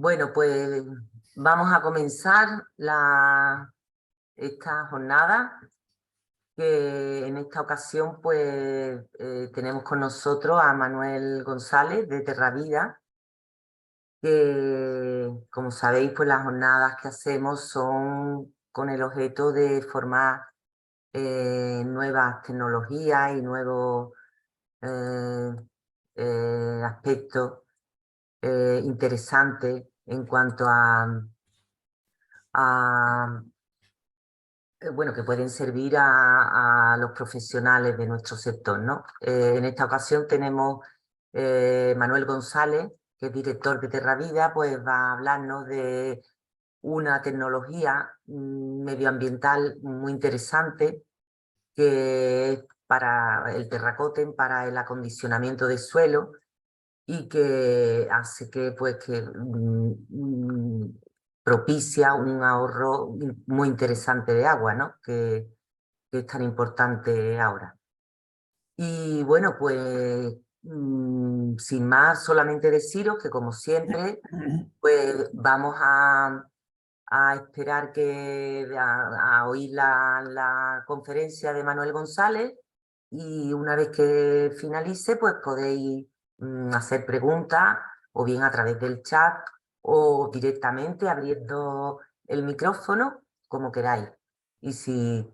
Bueno, pues vamos a comenzar esta jornada, que en esta ocasión pues tenemos con nosotros a Manuel González de Terravida, que como sabéis pues las jornadas que hacemos son con el objeto de formar nuevas tecnologías y nuevos eh, aspectos interesantes en cuanto a bueno, que pueden servir a los profesionales de nuestro sector, ¿no? En esta ocasión tenemos Manuel González, que es director de Terravida, pues va a hablarnos de una tecnología medioambiental muy interesante, que es para el terracoten, para el acondicionamiento de suelo, y que hace que propicia un ahorro muy interesante de agua, ¿no? Que es tan importante ahora. Y bueno, pues sin más, solamente deciros que como siempre, pues vamos a esperar a oír la conferencia de Manuel González, y una vez que finalice, pues podéis hacer preguntas, o bien a través del chat o directamente abriendo el micrófono, como queráis. Y si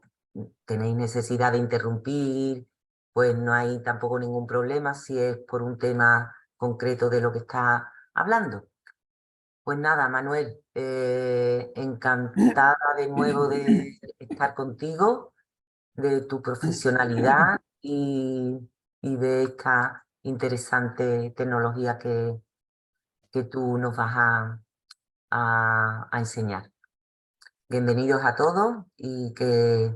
tenéis necesidad de interrumpir, pues no hay tampoco ningún problema si es por un tema concreto de lo que está hablando. Pues nada, Manuel, encantada de nuevo de estar contigo, de tu profesionalidad y de esta interesante tecnología que tú nos vas a enseñar. Bienvenidos a todos y que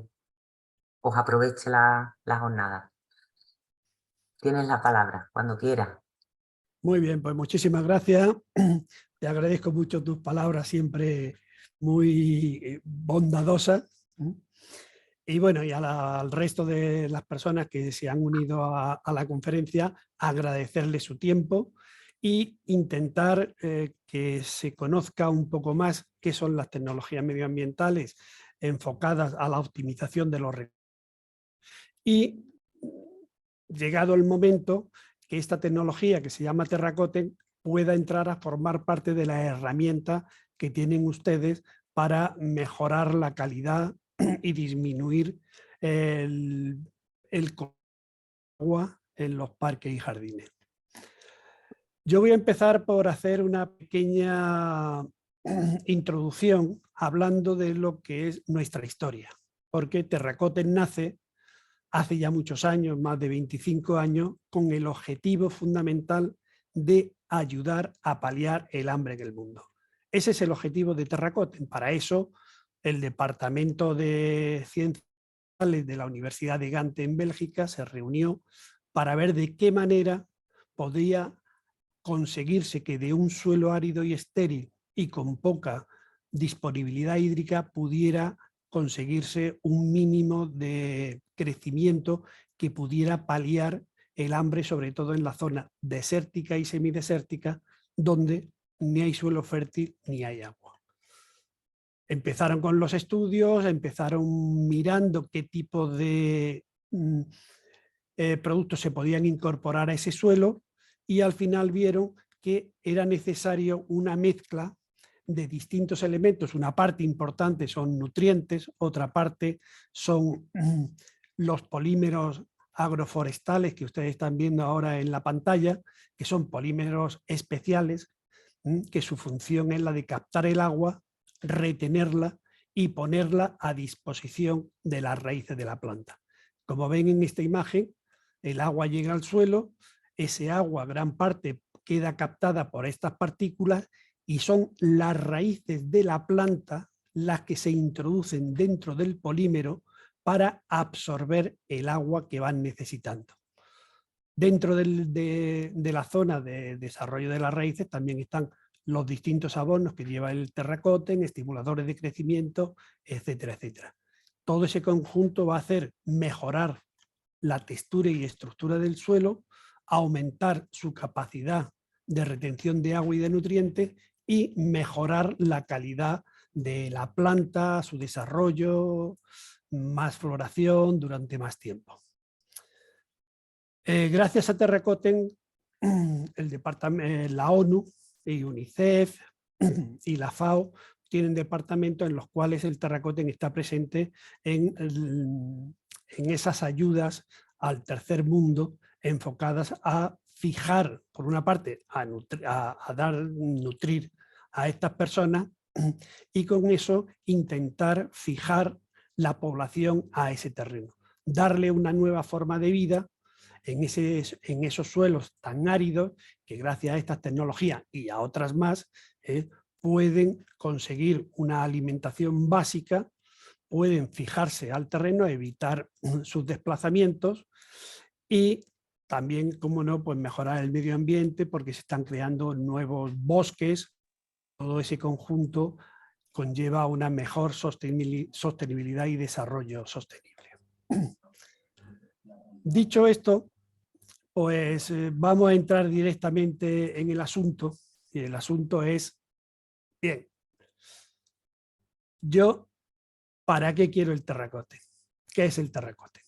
os aproveche la jornada. Tienes la palabra, cuando quieras. Muy bien, pues muchísimas gracias. Te agradezco mucho tus palabras, siempre muy bondadosas. Y bueno, y al resto de las personas que se han unido a la conferencia, agradecerles su tiempo e intentar que se conozca un poco más qué son las tecnologías medioambientales enfocadas a la optimización de los recursos. Y llegado el momento, que esta tecnología que se llama Terracoten pueda entrar a formar parte de la herramienta que tienen ustedes para mejorar la calidad y disminuir el agua en los parques y jardines. Yo voy a empezar por hacer una pequeña introducción hablando de lo que es nuestra historia, porque Terracoten nace hace ya muchos años, más de 25 años, con el objetivo fundamental de ayudar a paliar el hambre en el mundo. Ese es el objetivo de Terracoten. Para eso, el Departamento de Ciencias de la Universidad de Gante en Bélgica se reunió para ver de qué manera podía conseguirse que de un suelo árido y estéril y con poca disponibilidad hídrica pudiera conseguirse un mínimo de crecimiento que pudiera paliar el hambre, sobre todo en la zona desértica y semidesértica, donde ni hay suelo fértil ni hay agua. Empezaron con los estudios, empezaron mirando qué tipo de productos se podían incorporar a ese suelo, y al final vieron que era necesario una mezcla de distintos elementos. Una parte importante son nutrientes, otra parte son los polímeros agroforestales que ustedes están viendo ahora en la pantalla, que son polímeros especiales, que su función es la de captar el agua, retenerla y ponerla a disposición de las raíces de la planta. Como ven en esta imagen, el agua llega al suelo, ese agua gran parte queda captada por estas partículas y son las raíces de la planta las que se introducen dentro del polímero para absorber el agua que van necesitando. Dentro de la zona de desarrollo de las raíces también están los distintos abonos que lleva el Terracoten, estimuladores de crecimiento, etcétera, etcétera. Todo ese conjunto va a hacer mejorar la textura y estructura del suelo, aumentar su capacidad de retención de agua y de nutrientes y mejorar la calidad de la planta, su desarrollo, más floración durante más tiempo. Gracias a Terracoten, la ONU y UNICEF y la FAO tienen departamentos en los cuales el Terracoten está presente en esas ayudas al tercer mundo enfocadas a fijar, por una parte, a nutrir a estas personas y con eso intentar fijar la población a ese terreno, darle una nueva forma de vida en esos suelos tan áridos que gracias a estas tecnologías y a otras más pueden conseguir una alimentación básica, pueden fijarse al terreno, evitar sus desplazamientos y también, como no, pues mejorar el medio ambiente porque se están creando nuevos bosques. Todo ese conjunto conlleva una mejor sostenibilidad y desarrollo sostenible. Dicho esto, pues vamos a entrar directamente en el asunto, y el asunto es, bien, yo, ¿para qué quiero el Terracoten? ¿Qué es el Terracoten?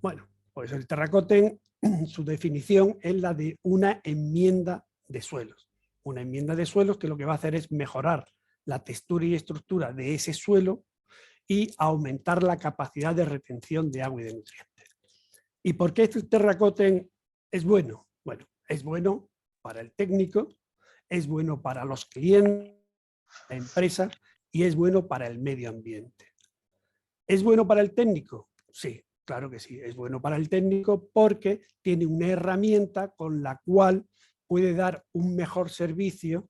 Bueno, pues el Terracoten, su definición es la de una enmienda de suelos. Una enmienda de suelos que lo que va a hacer es mejorar la textura y estructura de ese suelo y aumentar la capacidad de retención de agua y de nutrientes. ¿Y por qué el Terracoten es bueno? Bueno, es bueno para el técnico, es bueno para los clientes, la empresa y es bueno para el medio ambiente. ¿Es bueno para el técnico? Sí, claro que sí, es bueno para el técnico porque tiene una herramienta con la cual puede dar un mejor servicio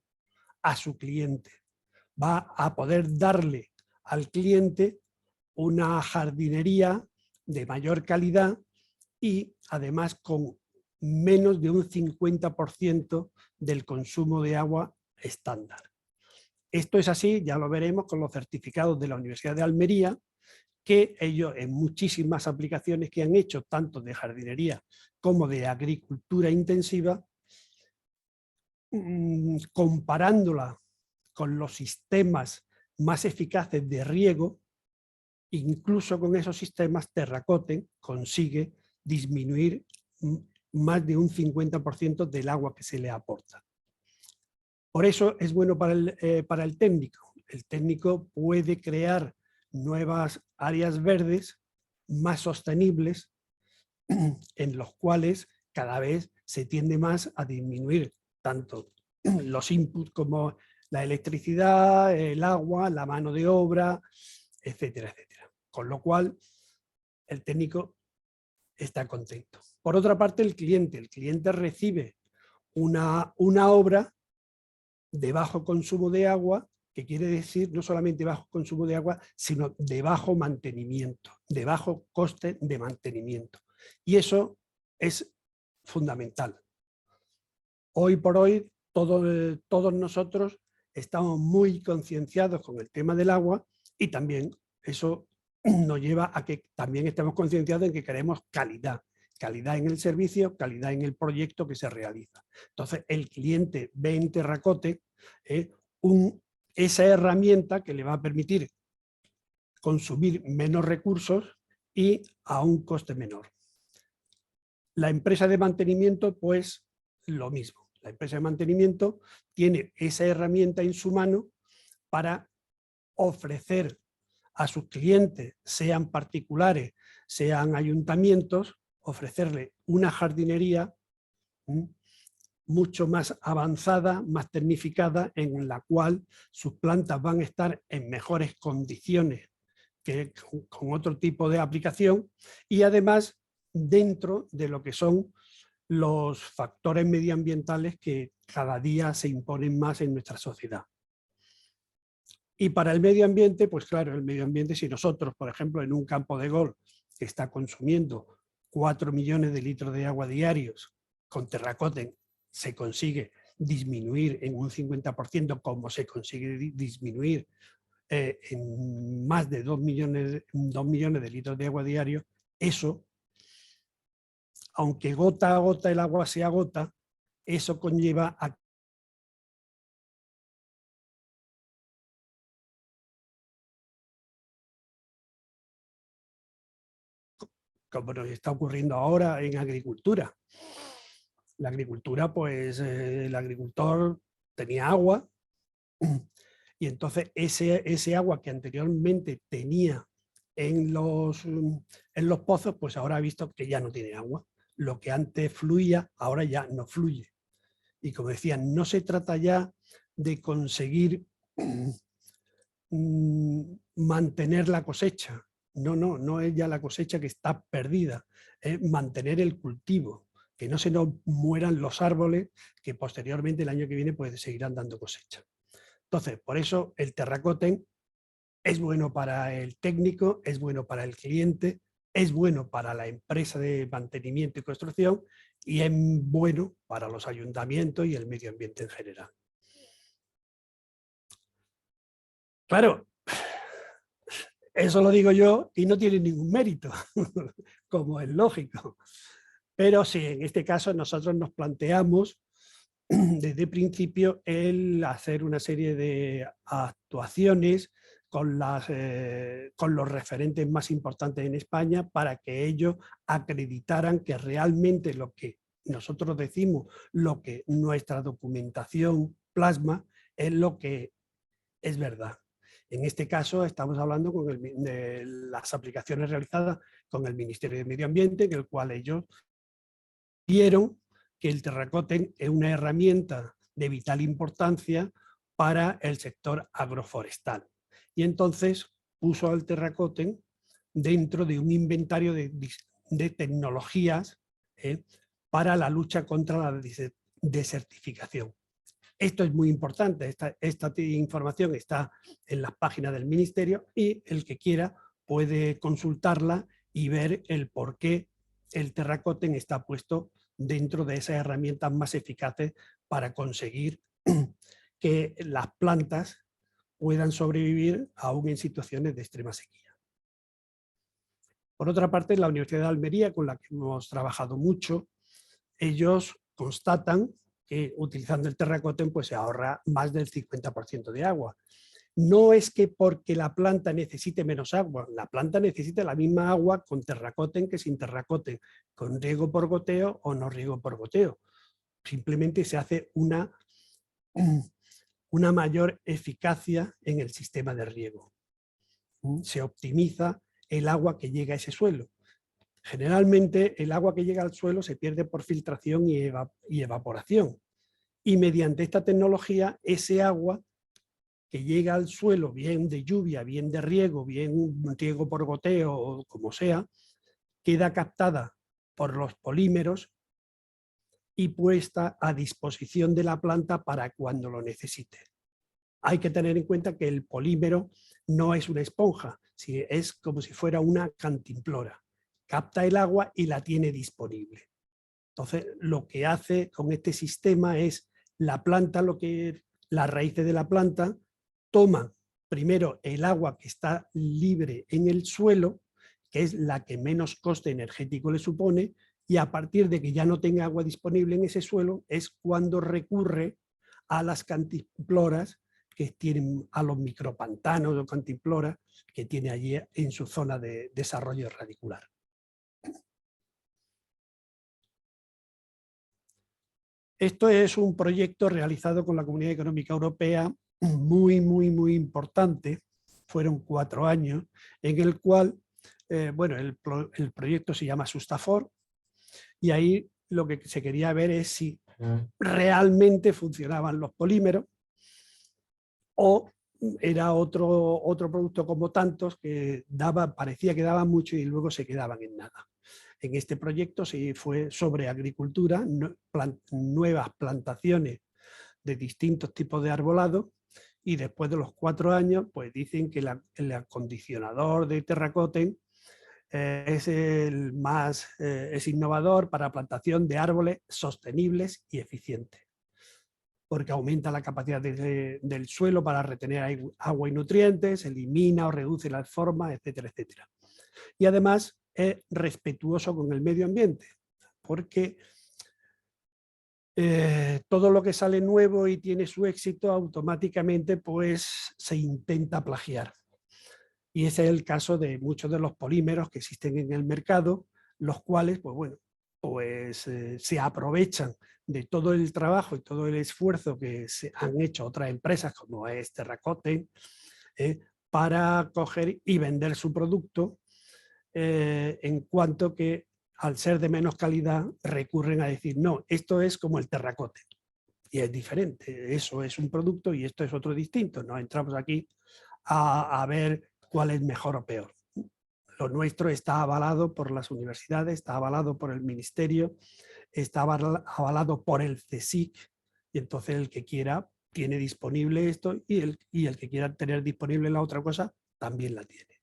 a su cliente. Va a poder darle al cliente una jardinería de mayor calidad y además con menos de un 50% del consumo de agua estándar. Esto es así, ya lo veremos con los certificados de la Universidad de Almería, que ellos en muchísimas aplicaciones que han hecho, tanto de jardinería como de agricultura intensiva, comparándola con los sistemas más eficaces de riego, incluso con esos sistemas, Terracoten consigue disminuir más de un 50% del agua que se le aporta. Por eso es bueno para el técnico. El técnico puede crear nuevas áreas verdes más sostenibles en los cuales cada vez se tiende más a disminuir tanto los inputs como la electricidad, el agua, la mano de obra, etcétera, etcétera. Con lo cual el técnico está contento. Por otra parte, el cliente recibe una obra de bajo consumo de agua, que quiere decir no solamente bajo consumo de agua, sino de bajo mantenimiento, de bajo coste de mantenimiento. Y eso es fundamental. Hoy por hoy, todos nosotros estamos muy concienciados con el tema del agua y también eso nos lleva a que también estemos concienciados en que queremos calidad. Calidad en el servicio, calidad en el proyecto que se realiza. Entonces, el cliente ve en Terracoten esa herramienta que le va a permitir consumir menos recursos y a un coste menor. La empresa de mantenimiento, pues lo mismo. La empresa de mantenimiento tiene esa herramienta en su mano para ofrecer a sus clientes, sean particulares, sean ayuntamientos, ofrecerle una jardinería mucho más avanzada, más tecnificada, en la cual sus plantas van a estar en mejores condiciones que con otro tipo de aplicación y además dentro de lo que son los factores medioambientales que cada día se imponen más en nuestra sociedad. Y para el medio ambiente, pues claro, el medio ambiente, si nosotros, por ejemplo, en un campo de golf que está consumiendo 4 millones de litros de agua diarios, con Terracoten se consigue disminuir en un 50%, como se consigue disminuir en más de 2 millones de litros de agua diario, eso, aunque gota a gota el agua se agota, eso conlleva a como nos está ocurriendo ahora en agricultura. La agricultura, pues el agricultor tenía agua y entonces ese agua que anteriormente tenía en los pozos, pues ahora ha visto que ya no tiene agua. Lo que antes fluía, ahora ya no fluye. Y como decía, no se trata ya de conseguir mantener la cosecha. No es ya la cosecha que está perdida, es mantener el cultivo, que no se nos mueran los árboles que posteriormente el año que viene pues seguirán dando cosecha. Entonces, por eso el terracoten es bueno para el técnico, es bueno para el cliente, es bueno para la empresa de mantenimiento y construcción y es bueno para los ayuntamientos y el medio ambiente en general. Claro, eso lo digo yo y no tiene ningún mérito, como es lógico. Pero sí, en este caso nosotros nos planteamos desde el principio el hacer una serie de actuaciones con los referentes más importantes en España para que ellos acreditaran que realmente lo que nosotros decimos, lo que nuestra documentación plasma, es lo que es verdad. En este caso estamos hablando de las aplicaciones realizadas con el Ministerio de Medio Ambiente, en el cual ellos vieron que el terracoten es una herramienta de vital importancia para el sector agroforestal. Y entonces puso al terracoten dentro de un inventario de tecnologías para la lucha contra la desertificación. Esto es muy importante, esta información está en las páginas del Ministerio y el que quiera puede consultarla y ver el por qué el terracoten está puesto dentro de esas herramientas más eficaces para conseguir que las plantas puedan sobrevivir aún en situaciones de extrema sequía. Por otra parte, la Universidad de Almería, con la que hemos trabajado mucho, ellos constatan que utilizando el terracoten pues se ahorra más del 50% de agua. No es que porque la planta necesite menos agua, la planta necesita la misma agua con terracoten que sin terracoten, con riego por goteo o no riego por goteo. Simplemente se hace una mayor eficacia en el sistema de riego. Se optimiza el agua que llega a ese suelo. Generalmente el agua que llega al suelo se pierde por filtración y evaporación. Y mediante esta tecnología, ese agua que llega al suelo, bien de lluvia, bien de riego, bien riego por goteo o como sea, queda captada por los polímeros y puesta a disposición de la planta para cuando lo necesite. Hay que tener en cuenta que el polímero no es una esponja, es como si fuera una cantimplora. Capta el agua y la tiene disponible. Entonces, lo que hace con este sistema es la planta, las raíces de la planta toman primero el agua que está libre en el suelo, que es la que menos coste energético le supone, y a partir de que ya no tenga agua disponible en ese suelo es cuando recurre a las cantimploras que tienen, a los micropantanos o cantimploras que tiene allí en su zona de desarrollo radicular. Esto es un proyecto realizado con la Comunidad Económica Europea muy importante, fueron 4 años, en el cual, bueno, el proyecto se llama Sustafor, y ahí lo que se quería ver es si realmente funcionaban los polímeros o era otro producto como tantos que parecía que daban mucho y luego se quedaban en nada. En este proyecto se fue sobre agricultura, nuevas plantaciones de distintos tipos de arbolado, y después de los 4 años pues dicen que el acondicionador de terracoten es es innovador para plantación de árboles sostenibles y eficientes, porque aumenta la capacidad del suelo para retener agua y nutrientes, elimina o reduce las formas, etcétera, etcétera. Y además es respetuoso con el medio ambiente, porque todo lo que sale nuevo y tiene su éxito automáticamente pues se intenta plagiar. Y ese es el caso de muchos de los polímeros que existen en el mercado. los cuales, pues bueno, se aprovechan de todo el trabajo y todo el esfuerzo que se han hecho otras empresas como es Terracoten, para coger y vender su producto, en cuanto que al ser de menos calidad recurren a decir, no, esto es como el terracote y es diferente, eso es un producto y esto es otro distinto, no entramos aquí a ver cuál es mejor o peor. Lo nuestro está avalado por las universidades, está avalado por el ministerio, está avalado por el CSIC, y entonces el que quiera tiene disponible esto y el que quiera tener disponible la otra cosa también la tiene.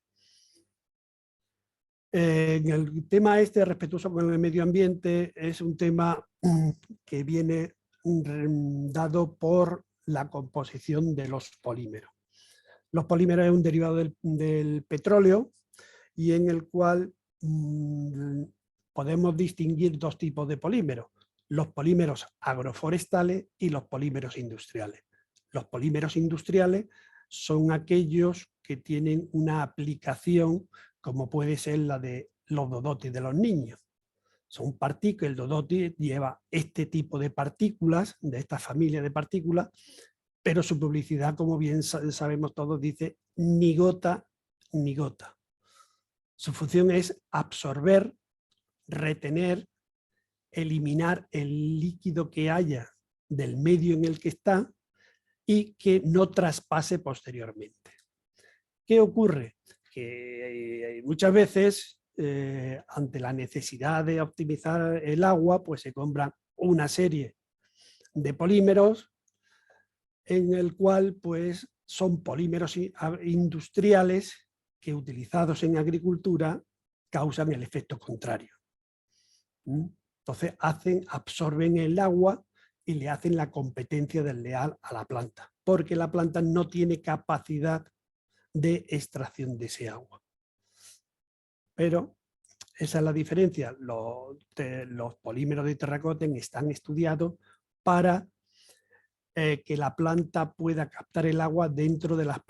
En el tema este respetuoso con el medio ambiente es un tema que viene dado por la composición de los polímeros. Los polímeros es un derivado del petróleo y en el cual podemos distinguir dos tipos de polímeros, los polímeros agroforestales y los polímeros industriales. Los polímeros industriales son aquellos que tienen una aplicación como puede ser la de los dodotis de los niños. Son partículas, el dodoti lleva este tipo de partículas, de esta familia de partículas, pero su publicidad, como bien sabemos todos, dice ni gota, ni gota. Su función es absorber, retener, eliminar el líquido que haya del medio en el que está y que no traspase posteriormente. ¿Qué ocurre? Que muchas veces, ante la necesidad de optimizar el agua, pues se compran una serie de polímeros en el cual pues, son polímeros industriales que utilizados en agricultura causan el efecto contrario. Entonces absorben el agua y le hacen la competencia desleal a la planta, porque la planta no tiene capacidad de extracción de ese agua. Pero esa es la diferencia. Los polímeros de Terracoten están estudiados para que la planta pueda captar el agua dentro de las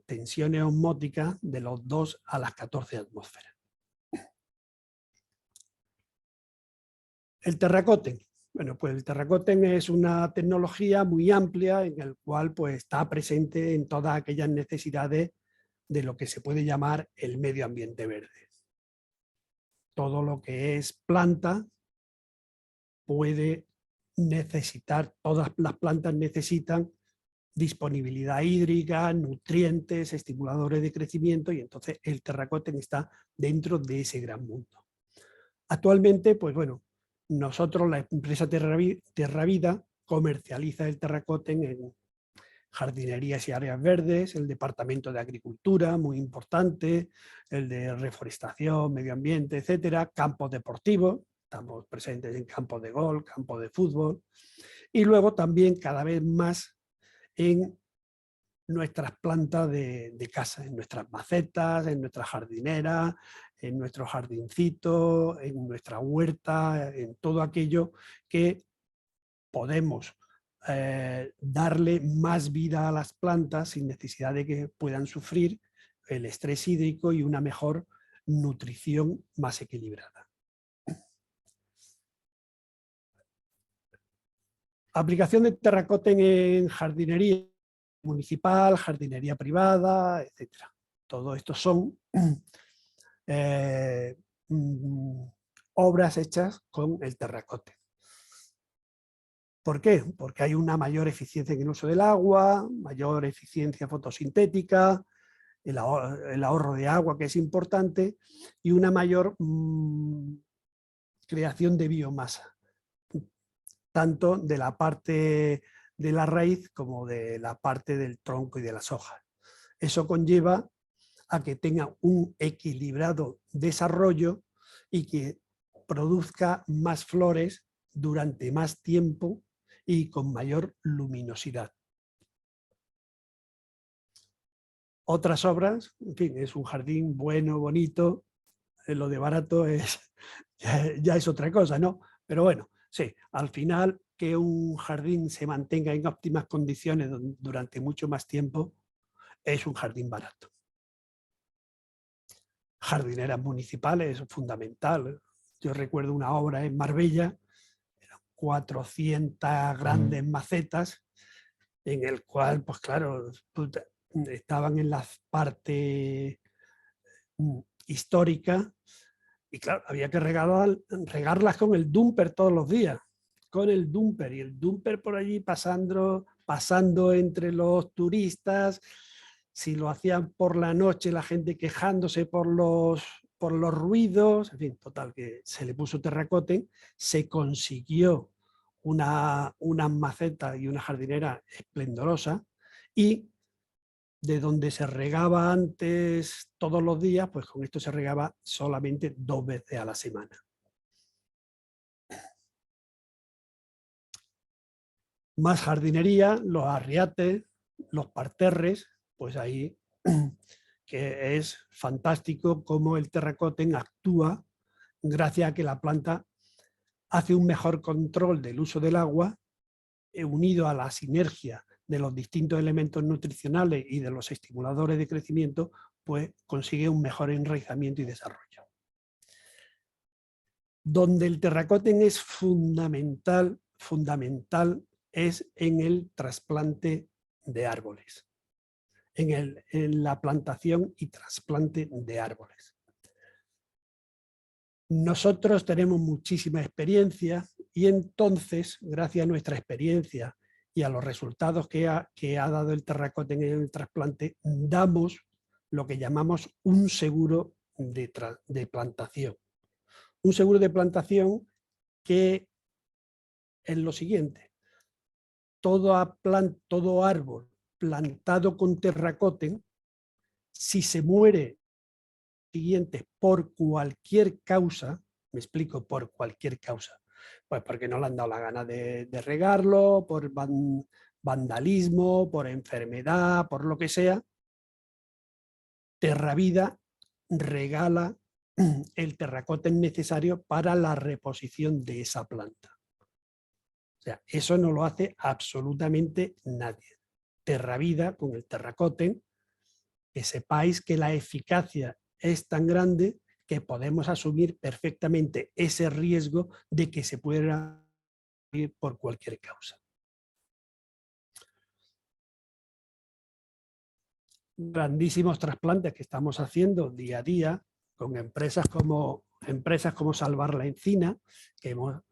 tensiones osmóticas de los 2 a las 14 atmósferas. El Terracoten. Bueno, pues el Terracoten es una tecnología muy amplia en el cual pues, está presente en todas aquellas necesidades de lo que se puede llamar el medio ambiente verde. Todo lo que es planta puede necesitar, todas las plantas necesitan disponibilidad hídrica, nutrientes, estimuladores de crecimiento y entonces el Terracoten está dentro de ese gran mundo. Actualmente, pues bueno, nosotros, la empresa Terravida, comercializa el Terracoten en jardinerías y áreas verdes, el departamento de agricultura, muy importante, el de reforestación, medio ambiente, etcétera, campos deportivos, estamos presentes en campos de golf, campos de fútbol, y luego también cada vez más en nuestras plantas de casa, en nuestras macetas, en nuestras jardineras, en nuestro jardincito, en nuestra huerta, en todo aquello que podemos darle más vida a las plantas sin necesidad de que puedan sufrir el estrés hídrico y una mejor nutrición más equilibrada. Aplicación de Terracoten en jardinería municipal, jardinería privada, etc. Todo esto son obras hechas con el Terracoten. ¿Por qué? Porque hay una mayor eficiencia en el uso del agua, mayor eficiencia fotosintética, el ahorro de agua, que es importante, y una mayor creación de biomasa, tanto de la parte de la raíz como de la parte del tronco y de las hojas. Eso conlleva a que tenga un equilibrado desarrollo y que produzca más flores durante más tiempo y con mayor luminosidad. Otras obras, en fin, es un jardín bueno, bonito, lo de barato ya es otra cosa, ¿no? Pero bueno, sí, al final que un jardín se mantenga en óptimas condiciones durante mucho más tiempo es un jardín barato. Jardineras municipales, es fundamental. yo recuerdo una obra en Marbella, 400 grandes macetas, en el cual, pues claro, estaban en la parte histórica y claro, había que regarlas con el dumper todos los días, con el dumper, y el dumper por allí pasando entre los turistas. Si lo hacían por la noche, la gente quejándose por los ruidos, en fin, total, que se le puso terracote, se consiguió una maceta y una jardinera esplendorosa, y de donde se regaba antes todos los días, pues con esto se regaba solamente 2 veces a la semana. Más jardinería, los arriates, los parterres, pues ahí que es fantástico cómo el terracoten actúa gracias a que la planta hace un mejor control del uso del agua, unido a la sinergia de los distintos elementos nutricionales y de los estimuladores de crecimiento, pues consigue un mejor enraizamiento y desarrollo. Donde el terracoten es fundamental es en el trasplante de árboles, en la plantación y trasplante de árboles. Nosotros tenemos muchísima experiencia y entonces, gracias a nuestra experiencia y a los resultados que ha dado el terracoten en el trasplante, damos lo que llamamos un seguro de plantación. Un seguro de plantación que es lo siguiente: todo árbol plantado con terracoten, si se muere siguiente por cualquier causa, me explico, por cualquier causa, pues porque no le han dado la gana de regarlo, por vandalismo, por enfermedad, por lo que sea, Terravida regala el terracoten necesario para la reposición de esa planta. O sea, eso no lo hace absolutamente nadie. Terravida, con el terracoten, que sepáis que la eficacia es tan grande que podemos asumir perfectamente ese riesgo de que se pueda ir por cualquier causa. Grandísimos trasplantes que estamos haciendo día a día con empresas como Salvar la Encina, que hemos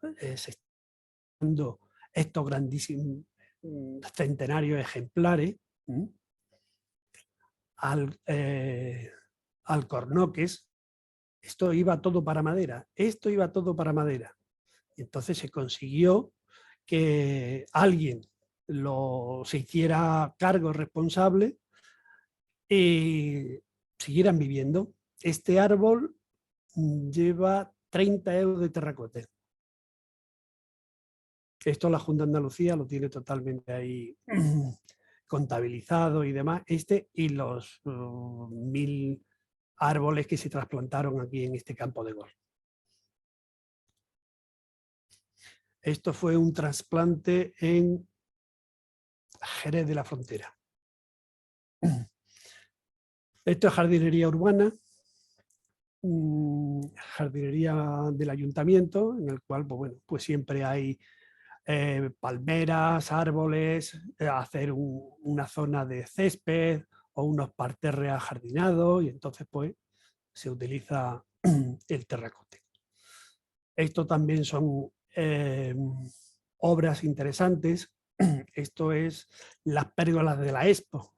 dando estos grandísimos centenarios ejemplares, Alcornoques. Esto iba todo para madera, Y entonces se consiguió que alguien se hiciera cargo responsable y siguieran viviendo. Este árbol lleva 30 euros de terracote. Esto la Junta de Andalucía lo tiene totalmente ahí contabilizado y demás. Y los 1000 árboles que se trasplantaron aquí en este campo de golf. Esto fue un trasplante en Jerez de la Frontera. Esto es jardinería urbana, jardinería del ayuntamiento, en el cual pues siempre hay palmeras, árboles, hacer una zona de césped o unos parterres ajardinados, y entonces pues se utiliza el terracote. Esto también son obras interesantes. Esto es las pérgolas de la Expo,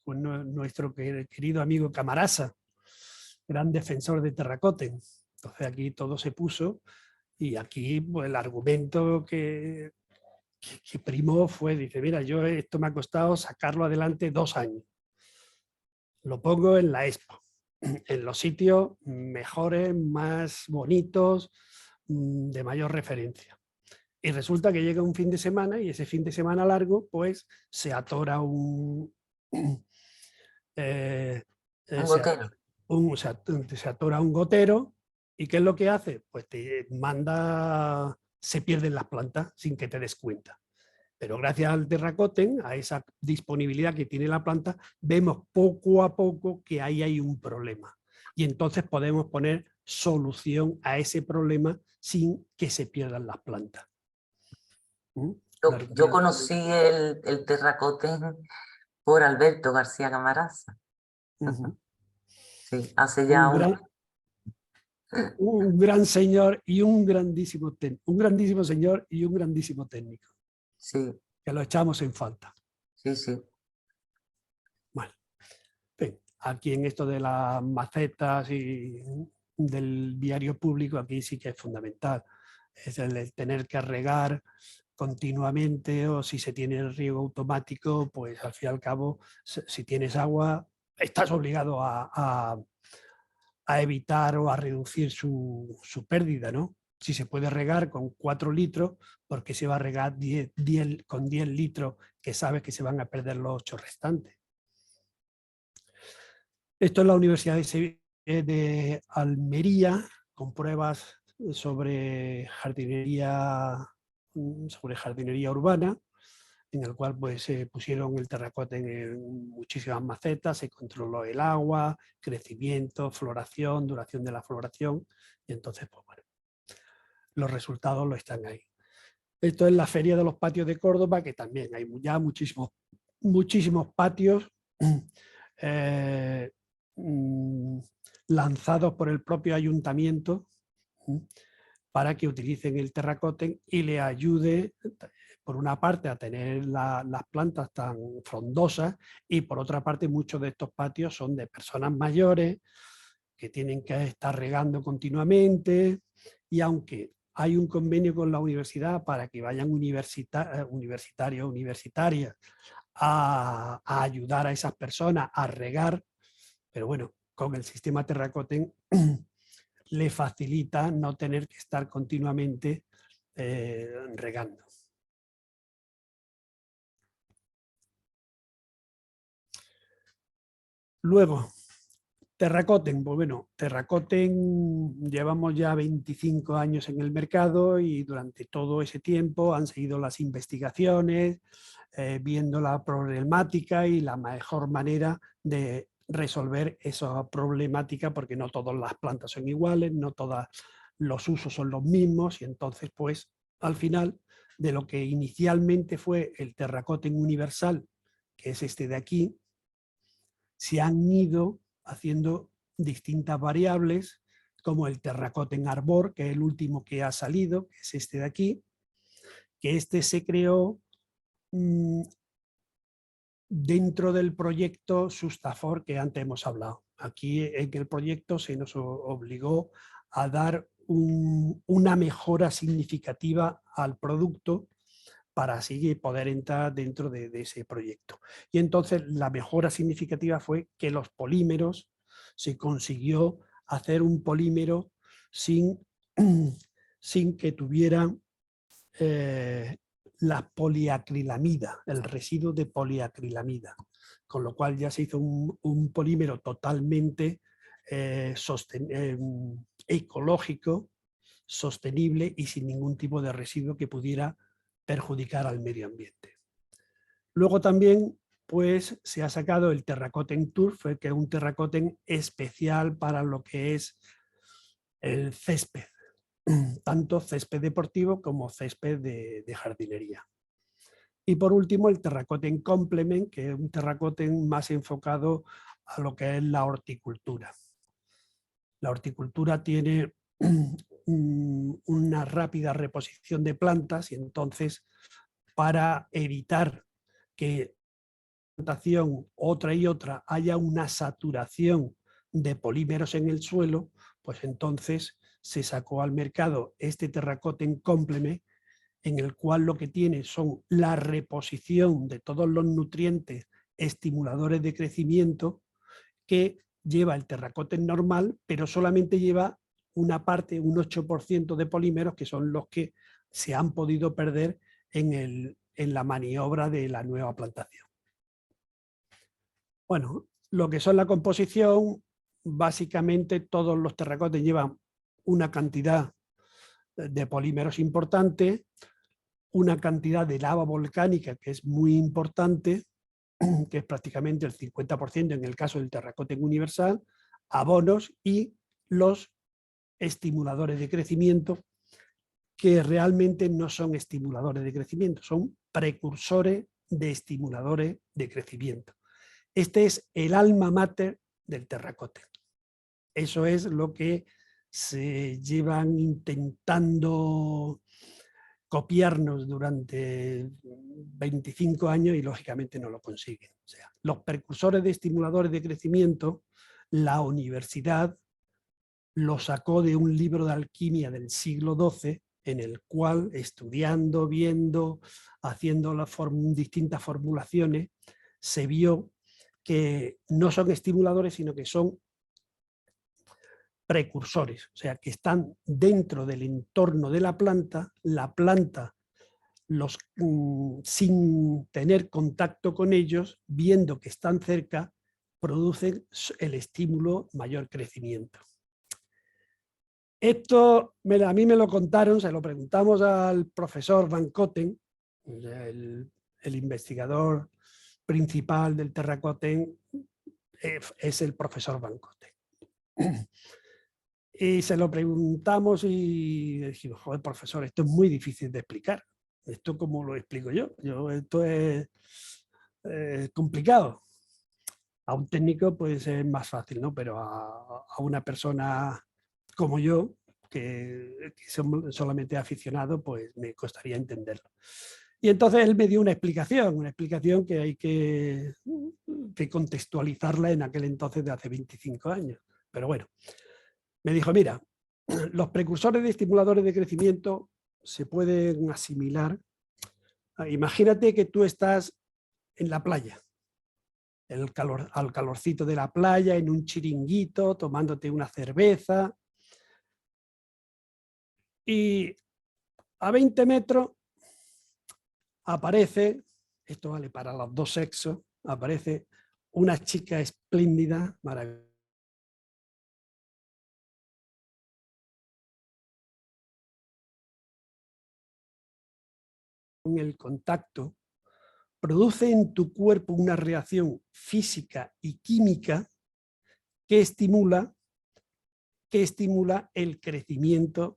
con nuestro querido amigo Camarasa, gran defensor de terracoten. Entonces aquí todo se puso, y aquí pues, el argumento que primó fue, dice, mira, esto me ha costado sacarlo adelante 2 años. Lo pongo en la Expo, en los sitios mejores, más bonitos, de mayor referencia. Y resulta que llega un fin de semana, y ese fin de semana largo, pues se atora se atora un gotero. ¿Y qué es lo que hace? Pues se pierden las plantas sin que te des cuenta. Pero gracias al terracoten, a esa disponibilidad que tiene la planta, vemos poco a poco que ahí hay un problema. y entonces podemos poner solución a ese problema sin que se pierdan las plantas. Yo conocí el terracoten por Alberto García Camarasa. Sí, hace ya un gran señor y un grandísimo señor y un grandísimo técnico. Sí. Que lo echamos en falta. Sí, sí. Bueno, bien, aquí en esto de las macetas y del diario público, aquí sí que es fundamental. Es el tener que regar continuamente, o si se tiene el riego automático, pues al fin y al cabo, si tienes agua, estás obligado a evitar o a reducir su pérdida, ¿no? Si se puede regar con 4 litros, ¿por qué se va a regar con 10 litros que sabes que se van a perder los 8 restantes? Esto es la Universidad de Almería, con pruebas sobre jardinería urbana, en el cual pues, se pusieron el terracote en muchísimas macetas, se controló el agua, crecimiento, floración, duración de la floración, y entonces, pues bueno, los resultados lo están ahí. Esto es la Feria de los Patios de Córdoba, que también hay ya muchísimos patios lanzados por el propio ayuntamiento para que utilicen el terracoten y le ayude, por una parte, a tener las plantas tan frondosas, y por otra parte, muchos de estos patios son de personas mayores que tienen que estar regando continuamente, y aunque hay un convenio con la universidad para que vayan universitarios, universitarias a ayudar a esas personas a regar, pero bueno, con el sistema terracoten le facilita no tener que estar continuamente regando. Luego, terracoten. Pues bueno, terracoten llevamos ya 25 años en el mercado, y durante todo ese tiempo han seguido las investigaciones, viendo la problemática y la mejor manera de resolver esa problemática, porque no todas las plantas son iguales, no todos los usos son los mismos, y entonces pues al final de lo que inicialmente fue el terracoten universal, que es este de aquí, se han ido haciendo distintas variables, como el terracoten arbor, que es el último que ha salido, que es este de aquí, que este se creó dentro del proyecto Sustafor que antes hemos hablado. Aquí en el proyecto se nos obligó a dar una mejora significativa al producto para así poder entrar dentro de ese proyecto. Y entonces la mejora significativa fue que los polímeros, se consiguió hacer un polímero sin que tuvieran la poliacrilamida, el residuo de poliacrilamida, con lo cual ya se hizo un polímero totalmente ecológico, sostenible y sin ningún tipo de residuo que pudiera perjudicar al medio ambiente. Luego también pues, se ha sacado el terracoten turf, que es un terracoten especial para lo que es el césped, tanto césped deportivo como césped de jardinería. Y por último, el terracoten complement, que es un terracoten más enfocado a lo que es la horticultura. La horticultura tiene una rápida reposición de plantas, y entonces, para evitar que plantación otra y otra haya una saturación de polímeros en el suelo, pues entonces se sacó al mercado este terracoten complement, en el cual lo que tiene son la reposición de todos los nutrientes estimuladores de crecimiento que lleva el terracoten normal, pero solamente lleva una parte, un 8% de polímeros, que son los que se han podido perder en la maniobra de la nueva plantación. Bueno, lo que son la composición, básicamente todos los terracotes llevan una cantidad de polímeros importante, una cantidad de lava volcánica que es muy importante, que es prácticamente el 50% en el caso del terracoten universal, abonos y los estimuladores de crecimiento, que realmente no son estimuladores de crecimiento, son precursores de estimuladores de crecimiento. Este es el alma mater del terracote. Eso es lo que se llevan intentando copiarnos durante 25 años y lógicamente no lo consiguen. O sea, los precursores de estimuladores de crecimiento, la universidad lo sacó de un libro de alquimia del siglo XII, en el cual, estudiando, viendo, haciendo distintas formulaciones, se vio que no son estimuladores, sino que son precursores, o sea, que están dentro del entorno de la planta sin tener contacto con ellos, viendo que están cerca, producen el estímulo mayor crecimiento. Esto a mí me lo contaron, se lo preguntamos al profesor Van Cotten, el investigador principal del terracoten es el profesor Van Cotten. Y se lo preguntamos y dijimos, joder, profesor, esto es muy difícil de explicar. ¿Esto cómo lo explico yo? Esto es complicado. A un técnico puede ser más fácil, ¿no? Pero a una persona como yo, que solamente aficionado, pues me costaría entenderlo. Y entonces él me dio una explicación que hay que contextualizarla en aquel entonces de hace 25 años. Pero bueno, me dijo, mira, los precursores de estimuladores de crecimiento se pueden asimilar. Imagínate que tú estás en la playa, al calorcito de la playa, en un chiringuito, tomándote una cerveza, y a 20 metros aparece, esto vale para los dos sexos, aparece una chica espléndida, maravillosa. En el contacto, produce en tu cuerpo una reacción física y química que estimula el crecimiento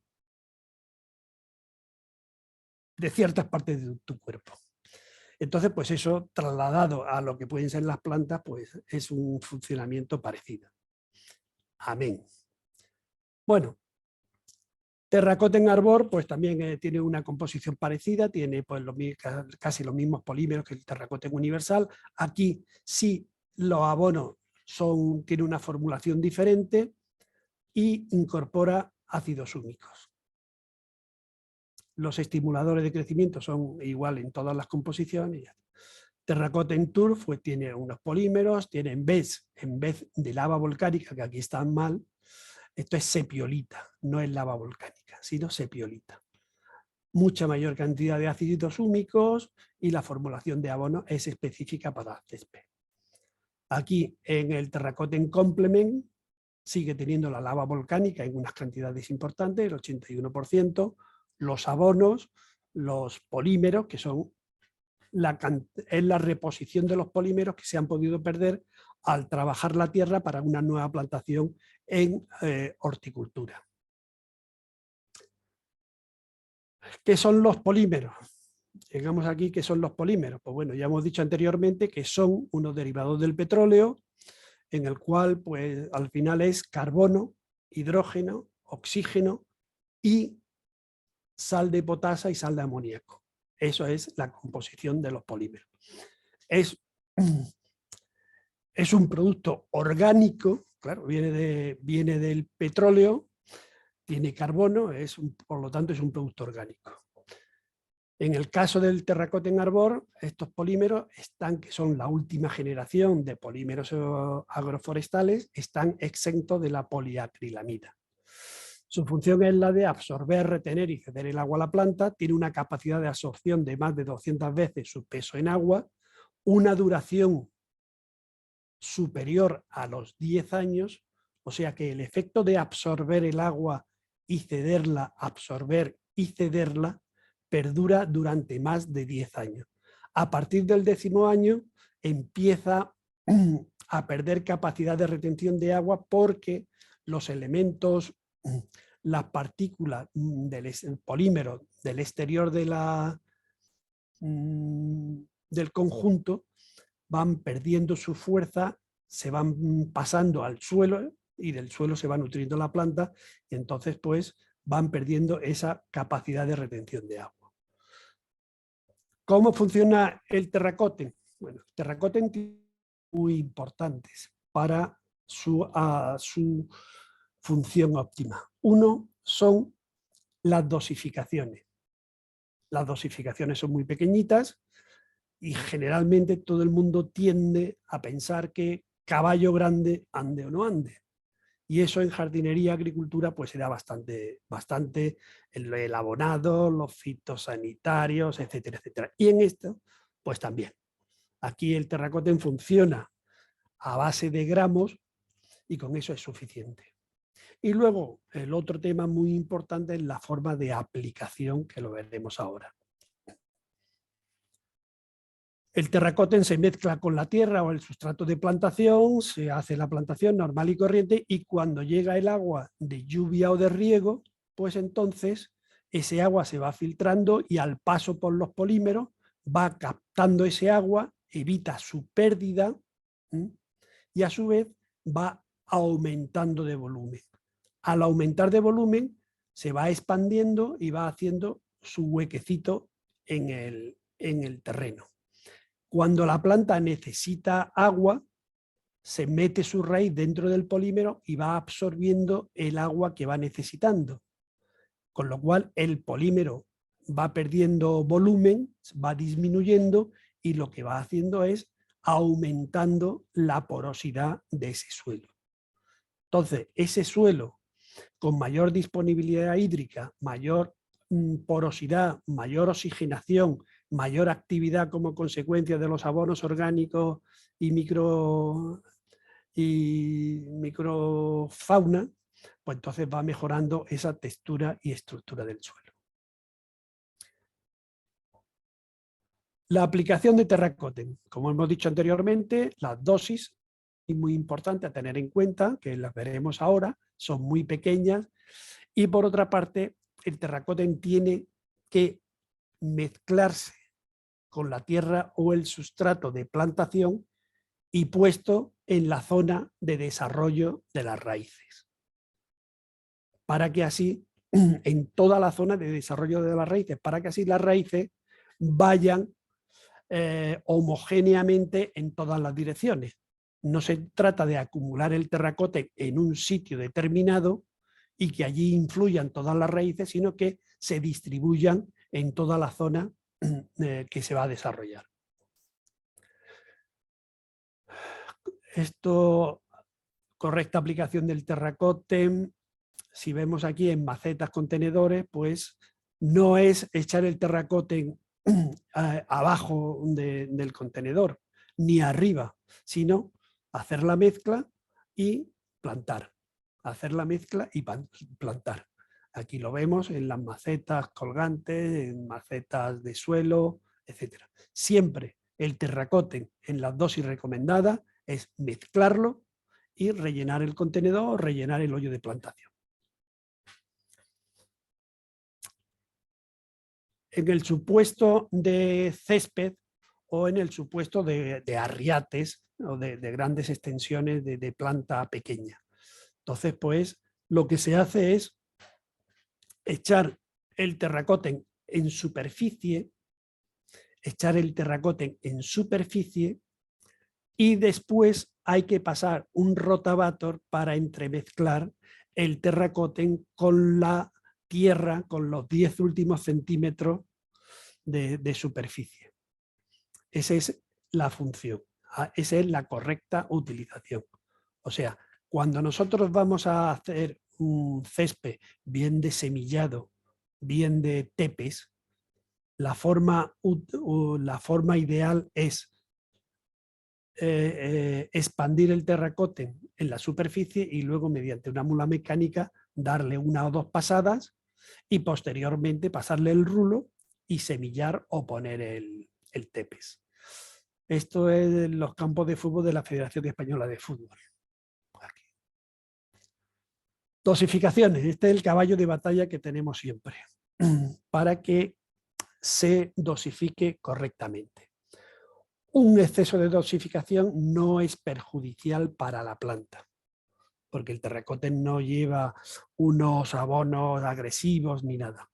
de ciertas partes de tu cuerpo. Entonces, pues eso, trasladado a lo que pueden ser las plantas, pues es un funcionamiento parecido. Amén. Bueno, Terracoten Arbor, pues también tiene una composición parecida, tiene pues casi los mismos polímeros que el Terracoten Universal. Aquí sí los abonos tiene una formulación diferente y incorpora ácidos húmicos. Los estimuladores de crecimiento son igual en todas las composiciones. Terracoten Turf pues tiene unos polímeros, tiene en vez de lava volcánica, que aquí están mal, esto es sepiolita, no es lava volcánica, sino sepiolita. Mucha mayor cantidad de ácidos húmicos y la formulación de abono es específica para césped. Aquí en el Terracoten Complement sigue teniendo la lava volcánica en unas cantidades importantes, el 81%, los abonos, los polímeros, que son es la reposición de los polímeros que se han podido perder al trabajar la tierra para una nueva plantación en horticultura. ¿Qué son los polímeros? Llegamos aquí, ¿qué son los polímeros? Pues bueno, ya hemos dicho anteriormente que son unos derivados del petróleo, en el cual pues al final es carbono, hidrógeno, oxígeno y sal de potasa y sal de amoníaco. Eso es la composición de los polímeros. Es un producto orgánico, claro, viene del petróleo, tiene carbono, por lo tanto es un producto orgánico. En el caso del Terracoten Arbor, estos polímeros que son la última generación de polímeros agroforestales, están exentos de la poliacrilamida. Su función es la de absorber, retener y ceder el agua a la planta, tiene una capacidad de absorción de más de 200 veces su peso en agua, una duración superior a los 10 años, o sea que el efecto de absorber el agua y cederla, absorber y cederla, perdura durante más de 10 años. A partir del 10º año empieza a perder capacidad de retención de agua porque los elementos, las partículas del polímero del exterior de del conjunto van perdiendo su fuerza, se van pasando al suelo y del suelo se va nutriendo la planta y entonces pues van perdiendo esa capacidad de retención de agua. ¿Cómo funciona el terracoten? Bueno, el terracoten tiene muy importantes para su función óptima. Uno son las dosificaciones. Las dosificaciones son muy pequeñitas y generalmente todo el mundo tiende a pensar que caballo grande ande o no ande. Y eso en jardinería, agricultura, pues era bastante el abonado, los fitosanitarios, etcétera, etcétera. Y en esto, pues también. Aquí el terracoten funciona a base de gramos y con eso es suficiente. Y luego el otro tema muy importante es la forma de aplicación, que lo veremos ahora. El terracoten se mezcla con la tierra o el sustrato de plantación, se hace la plantación normal y corriente y cuando llega el agua de lluvia o de riego, pues entonces ese agua se va filtrando y al paso por los polímeros va captando ese agua, evita su pérdida y a su vez va aumentando de volumen. Al aumentar de volumen se va expandiendo y va haciendo su huequecito en el terreno. Cuando la planta necesita agua, se mete su raíz dentro del polímero y va absorbiendo el agua que va necesitando. Con lo cual el polímero va perdiendo volumen, va disminuyendo y lo que va haciendo es aumentando la porosidad de ese suelo. Entonces, ese suelo con mayor disponibilidad hídrica, mayor porosidad, mayor oxigenación, mayor actividad como consecuencia de los abonos orgánicos y microfauna, pues entonces va mejorando esa textura y estructura del suelo. La aplicación de terracoten, como hemos dicho anteriormente, las dosis es muy importante a tener en cuenta, que las veremos ahora, son muy pequeñas y por otra parte el terracoten tiene que mezclarse con la tierra o el sustrato de plantación y puesto en la zona de desarrollo de las raíces. Para que así, en toda la zona de desarrollo de las raíces, para que así las raíces vayan homogéneamente en todas las direcciones. No se trata de acumular el terracoten en un sitio determinado y que allí influyan todas las raíces, sino que se distribuyan en toda la zona que se va a desarrollar. Esto, correcta aplicación del terracoten, si vemos aquí en macetas contenedores, pues no es echar el terracoten abajo del contenedor, ni arriba, sino hacer la mezcla y plantar. Hacer la mezcla y plantar. Aquí lo vemos en las macetas colgantes, en macetas de suelo, etc. Siempre el terracoten en las dosis recomendadas es mezclarlo y rellenar el contenedor o rellenar el hoyo de plantación. En el supuesto de césped o en el supuesto de arriates o de grandes extensiones de planta pequeña. Entonces, pues, lo que se hace es echar el terracoten en superficie, y después hay que pasar un rotavator para entremezclar el terracoten con la tierra, con los 10 últimos centímetros de superficie. Esa es la función, esa es la correcta utilización. O sea, cuando nosotros vamos a hacer un césped bien de semillado, bien de tepes, la forma ideal es expandir el terracoten en la superficie y luego mediante una mula mecánica darle una o dos pasadas y posteriormente pasarle el rulo y semillar o poner el tepes. Esto es los campos de fútbol de la Federación Española de Fútbol. Aquí. Dosificaciones. Este es el caballo de batalla que tenemos siempre para que se dosifique correctamente. Un exceso de dosificación no es perjudicial para la planta, porque el terracoten no lleva unos abonos agresivos ni nada.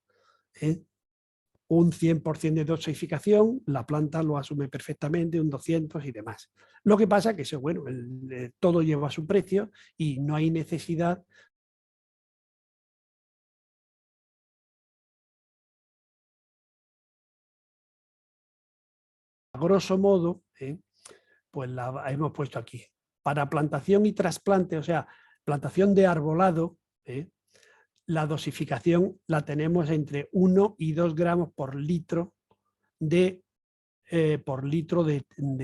Un 100% de dosificación, la planta lo asume perfectamente, un 200 y demás. Lo que pasa es que bueno, todo lleva su precio y no hay necesidad a grosso modo, pues la hemos puesto aquí. Para plantación y trasplante, o sea, plantación de arbolado, la dosificación la tenemos entre 1 y 2 gramos por litro de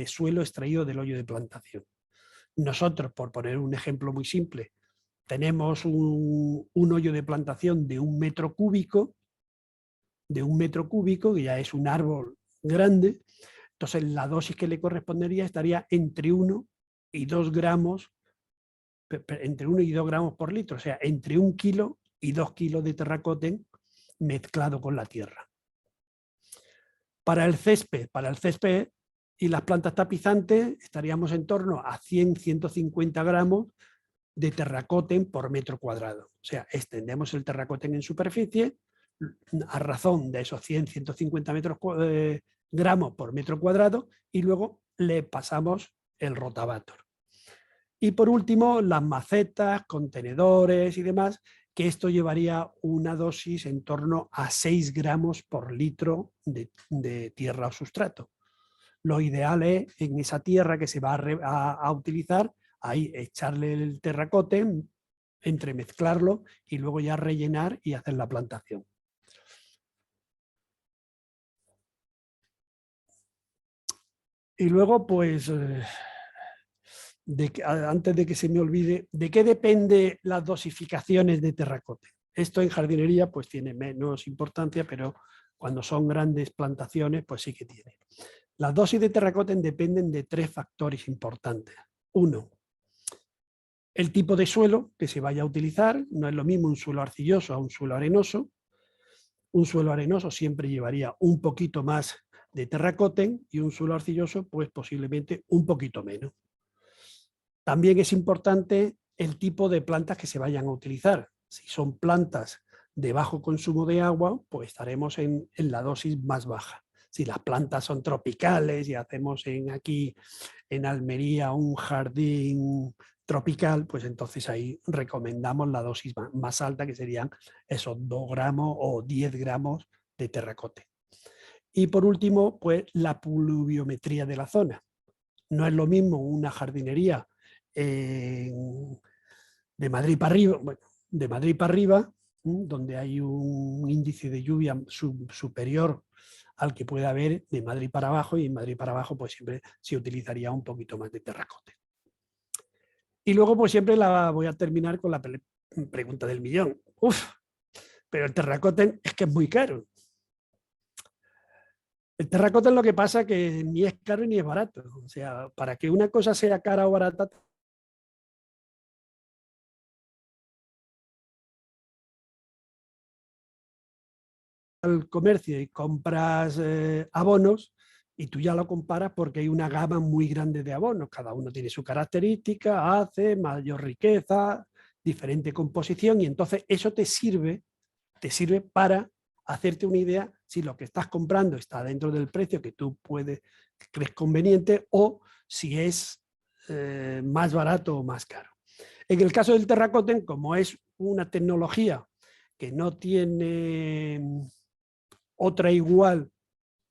suelo extraído del hoyo de plantación. Nosotros, por poner un ejemplo muy simple, tenemos un hoyo de plantación de 1 metro cúbico, que ya es un árbol grande. Entonces la dosis que le correspondería estaría entre 1 y 2 gramos, por litro, o sea, entre 1 kilo y 2 kilos de terracoten mezclado con la tierra. Para el césped y las plantas tapizantes estaríamos en torno a 100-150 gramos de terracoten por metro cuadrado. O sea, extendemos el terracoten en superficie a razón de esos 100-150 gramos por metro cuadrado y luego le pasamos el rotavator. Y por último, las macetas, contenedores y demás, que esto llevaría una dosis en torno a 6 gramos por litro de tierra o sustrato. Lo ideal es en esa tierra que se va a utilizar, ahí echarle el terracoten, entremezclarlo y luego ya rellenar y hacer la plantación. Y luego, pues, antes de que se me olvide, ¿de qué depende las dosificaciones de terracoten? Esto en jardinería pues tiene menos importancia, pero cuando son grandes plantaciones pues sí que tiene. Las dosis de terracoten dependen de 3 factores importantes. 1, el tipo de suelo que se vaya a utilizar. No es lo mismo un suelo arcilloso a un suelo arenoso. Un suelo arenoso siempre llevaría un poquito más de terracoten y un suelo arcilloso pues posiblemente un poquito menos. También es importante el tipo de plantas que se vayan a utilizar. Si son plantas de bajo consumo de agua, pues estaremos en la dosis más baja. Si las plantas son tropicales y hacemos aquí en Almería un jardín tropical, pues entonces ahí recomendamos la dosis más alta, que serían esos 2 gramos o 10 gramos de terracote. Y por último, pues la pluviometría de la zona. No es lo mismo una jardinería de Madrid para arriba, donde hay un índice de lluvia superior al que puede haber de Madrid para abajo, y en Madrid para abajo pues siempre se utilizaría un poquito más de terracote. Y luego pues siempre voy a terminar con la pregunta del millón. Pero el terracote es que es muy caro. El terracote es lo que pasa que ni es caro ni es barato. O sea, para que una cosa sea cara o barata, al comercio y compras abonos y tú ya lo comparas porque hay una gama muy grande de abonos. Cada uno tiene su característica, hace mayor riqueza, diferente composición, y entonces eso te sirve para hacerte una idea si lo que estás comprando está dentro del precio que tú crees conveniente, o si es más barato o más caro. En el caso del terracoten, como es una tecnología que no tiene otra igual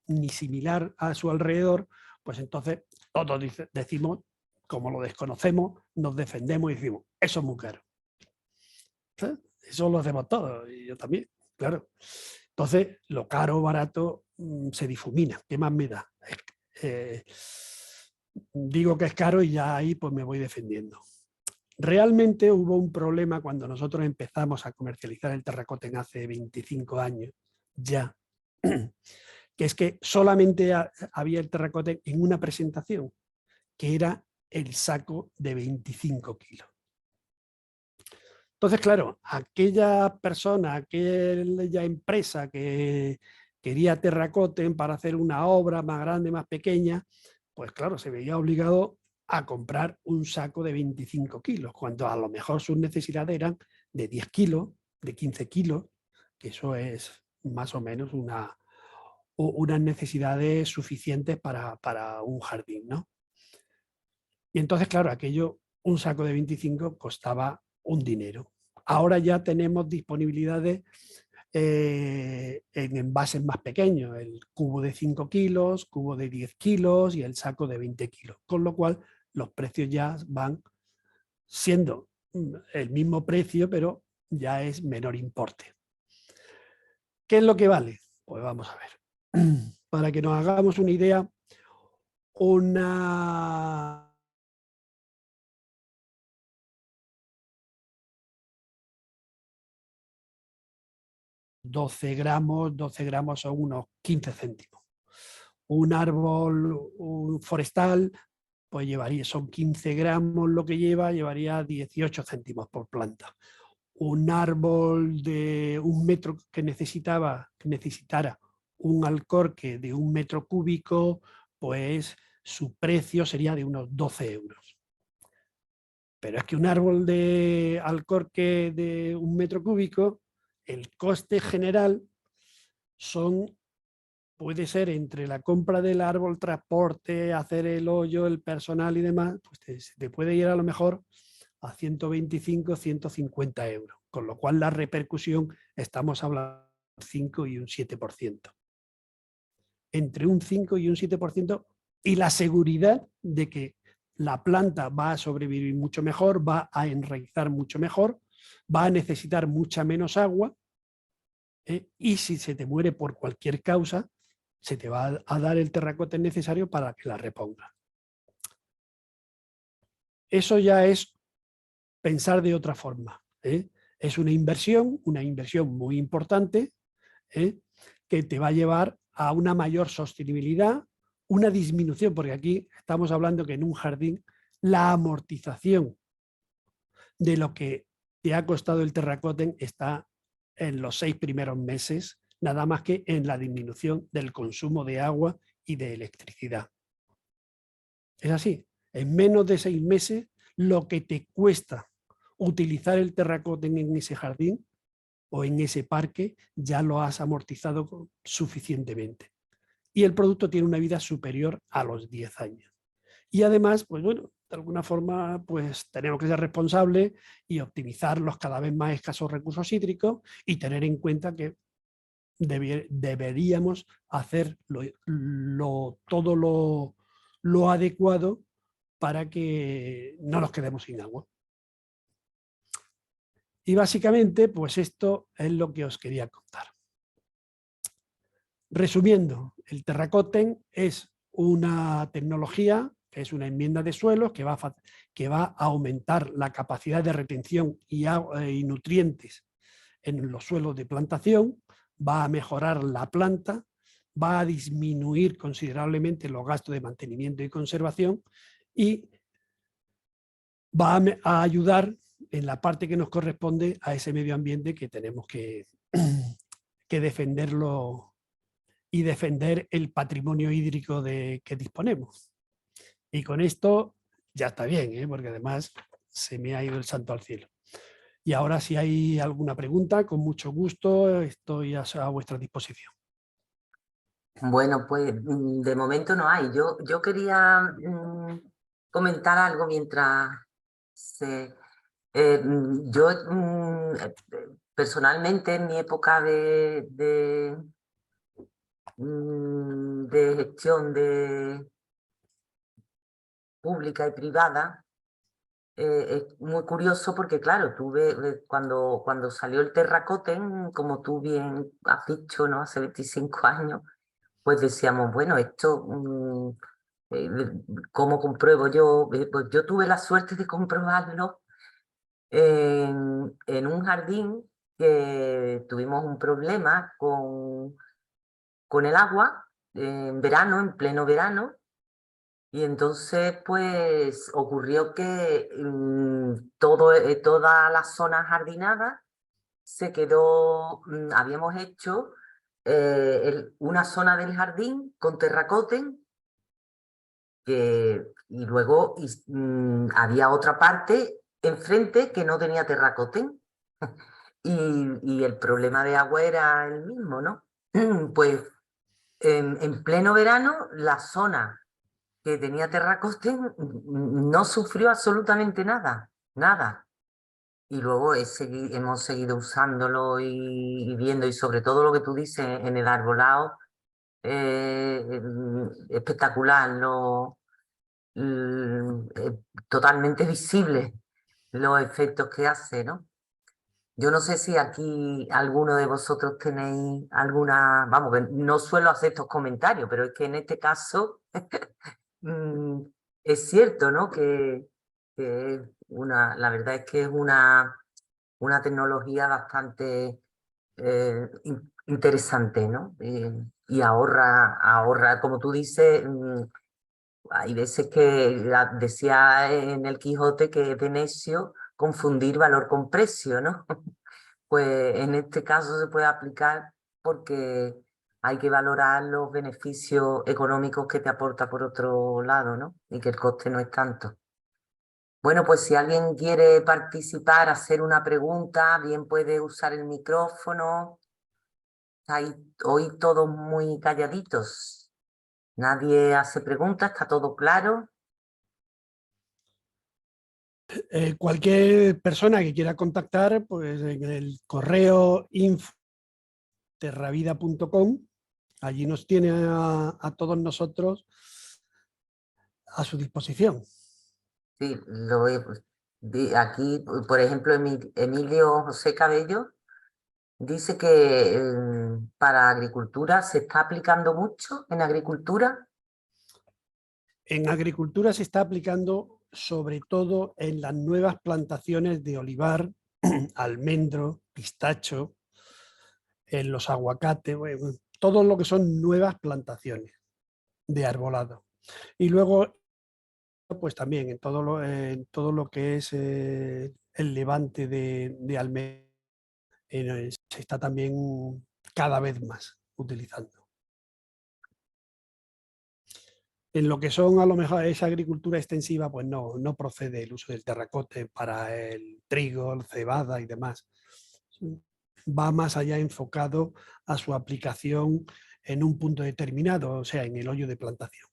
ni similar a su alrededor, pues entonces todos decimos, como lo desconocemos, nos defendemos y decimos, eso es muy caro. Eso lo hacemos todos, y yo también, claro. Entonces, lo caro o barato se difumina. ¿Qué más me da? Digo que es caro y ya ahí pues me voy defendiendo. Realmente hubo un problema cuando nosotros empezamos a comercializar el terracoten hace 25 años ya, que es que solamente había el terracote en una presentación, que era el saco de 25 kilos. Entonces, claro, aquella persona, aquella empresa que quería terracoten para hacer una obra más grande, más pequeña, pues claro, se veía obligado a comprar un saco de 25 kilos, cuando a lo mejor sus necesidades eran de 10 kilos, de 15 kilos, que eso es más o menos unas necesidades suficientes para un jardín, ¿no? Y entonces, claro, aquello, un saco de 25 costaba un dinero. Ahora ya tenemos disponibilidades en envases más pequeños, el cubo de 5 kilos, cubo de 10 kilos y el saco de 20 kilos, con lo cual los precios ya van siendo el mismo precio, pero ya es menor importe. ¿Qué es lo que vale? Pues vamos a ver. Para que nos hagamos una idea, una 12 gramos son unos 15 céntimos. Un árbol forestal, pues son 15 gramos lo que llevaría 18 céntimos por planta. Un árbol de 1 metro que necesitara un alcorque de 1 metro cúbico, pues su precio sería de unos 12 euros. Pero es que un árbol de alcorque de 1 metro cúbico, el coste general puede ser entre la compra del árbol, transporte, hacer el hoyo, el personal y demás, pues te puede ir a lo mejor a 125, 150 euros, con lo cual la repercusión estamos hablando de un 5 y un 7%. Entre un 5 y un 7% y la seguridad de que la planta va a sobrevivir mucho mejor, va a enraizar mucho mejor, va a necesitar mucha menos agua, y si se te muere por cualquier causa, se te va a dar el terracote necesario para que la reponga. Eso ya es pensar de otra forma. Es una inversión muy importante, que te va a llevar a una mayor sostenibilidad, una disminución, porque aquí estamos hablando que en un jardín la amortización de lo que te ha costado el terracote está en los 6 primeros meses, nada más que en la disminución del consumo de agua y de electricidad. Es así, en menos de 6 meses lo que te cuesta utilizar el terracote en ese jardín o en ese parque ya lo has amortizado suficientemente. Y el producto tiene una vida superior a los 10 años. Y además, pues bueno, de alguna forma pues tenemos que ser responsables y optimizar los cada vez más escasos recursos hídricos y tener en cuenta que deberíamos hacer todo lo adecuado para que no nos quedemos sin agua. Y básicamente, pues esto es lo que os quería contar. Resumiendo, el terracoten es una tecnología, es una enmienda de suelos que va a aumentar la capacidad de retención y nutrientes en los suelos de plantación, va a mejorar la planta, va a disminuir considerablemente los gastos de mantenimiento y conservación y va a ayudar en la parte que nos corresponde a ese medio ambiente que tenemos que defenderlo y defender el patrimonio hídrico que disponemos. Y con esto ya está bien, porque además se me ha ido el santo al cielo. Y ahora si hay alguna pregunta, con mucho gusto estoy a vuestra disposición. Bueno, pues de momento no hay. Yo quería comentar algo mientras yo personalmente en mi época de gestión pública y privada, es muy curioso porque, claro, cuando salió el terracoten, como tú bien has dicho, ¿no? Hace 25 años, pues decíamos, bueno, esto, eh, ¿cómo compruebo yo? Pues yo tuve la suerte de comprobarlo en un jardín que tuvimos un problema con el agua en verano, en pleno verano, y entonces pues ocurrió que toda la zona jardinada se quedó, habíamos hecho una zona del jardín con terracoten, y luego había otra parte enfrente que no tenía terracoten. Y el problema de agua era el mismo, ¿no? Pues en pleno verano, la zona que tenía terracoten no sufrió absolutamente nada, nada. Y luego hemos seguido usándolo y viendo, y sobre todo lo que tú dices en el arbolado, espectacular, totalmente visible los efectos que hace, ¿no? Yo no sé si aquí alguno de vosotros tenéis alguna, vamos, que no suelo hacer estos comentarios, pero es que en este caso mm, es cierto, ¿no? Que la verdad es que es una tecnología bastante interesante, ¿no? Y ahorra, como tú dices, hay veces que decía en el Quijote que es de necio confundir valor con precio, ¿no? Pues en este caso se puede aplicar porque hay que valorar los beneficios económicos que te aporta por otro lado, ¿no? Y que el coste no es tanto. Bueno, pues si alguien quiere participar, hacer una pregunta, bien puede usar el micrófono. Estáis hoy todos muy calladitos. Nadie hace preguntas, está todo claro. Cualquier persona que quiera contactar, pues en el correo info@terravida.com, allí nos tiene a todos nosotros a su disposición. Sí, aquí, por ejemplo, Emilio José Cabello dice que para agricultura se está aplicando mucho en agricultura. En agricultura se está aplicando sobre todo en las nuevas plantaciones de olivar, almendro, pistacho, en los aguacates, bueno, todo lo que son nuevas plantaciones de arbolado. Y luego, pues también en todo lo que es el levante de almendro, se está también cada vez más utilizando. En lo que son a lo mejor esa agricultura extensiva, pues no procede el uso del terracote para el trigo, la cebada y demás. Va más allá enfocado a su aplicación en un punto determinado, o sea, en el hoyo de plantación.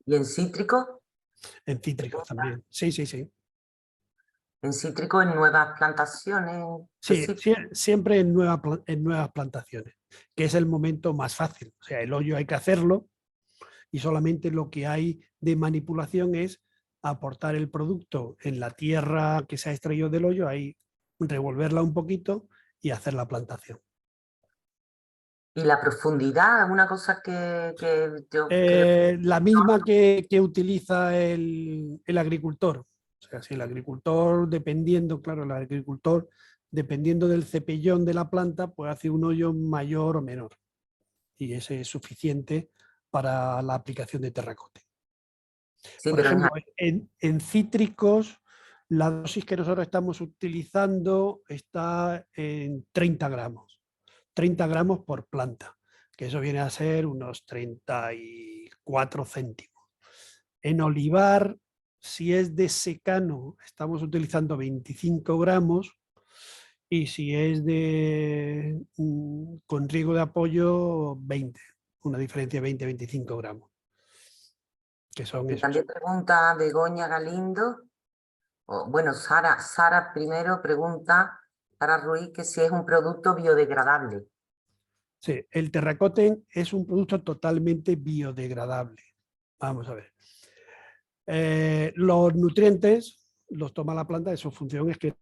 ¿Y en cítrico? En cítricos también. Sí, sí, sí. En cítrico, en nuevas plantaciones de Sí, cítrico. siempre en nuevas plantaciones, que es el momento más fácil. O sea, el hoyo hay que hacerlo y solamente lo que hay de manipulación es aportar el producto en la tierra que se ha extraído del hoyo, ahí revolverla un poquito y hacer la plantación. Y la profundidad, una cosa que yo creo La misma que utiliza el agricultor. O sea, si el agricultor, dependiendo, claro, el agricultor, dependiendo del cepellón de la planta, pues hace un hoyo mayor o menor. Y ese es suficiente para la aplicación de terracote. sí, Por pero ejemplo, en cítricos, la dosis que nosotros estamos utilizando está en 30 gramos. 30 gramos por planta, que eso viene a ser unos 34 céntimos. En olivar, si es de secano, estamos utilizando 25 gramos y si es con riego de apoyo, 20, una diferencia de 20-25 gramos, que son y esos. también pregunta Begoña Galindo, bueno, Sara primero pregunta, Sara Ruiz, que si es un producto biodegradable. Sí, el terracote es un producto totalmente biodegradable. Vamos a ver. Los nutrientes los toma la planta, su función es que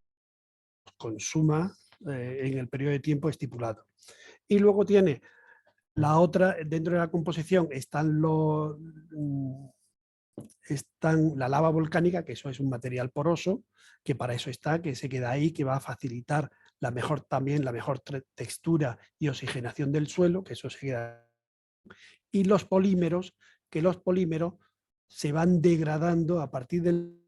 consuma en el periodo de tiempo estipulado. Y luego tiene la otra, dentro de la composición están la lava volcánica, que eso es un material poroso, que para eso está, que se queda ahí, que va a facilitar la mejor textura y oxigenación del suelo, que eso se queda y los polímeros, que los polímeros se van degradando a partir del...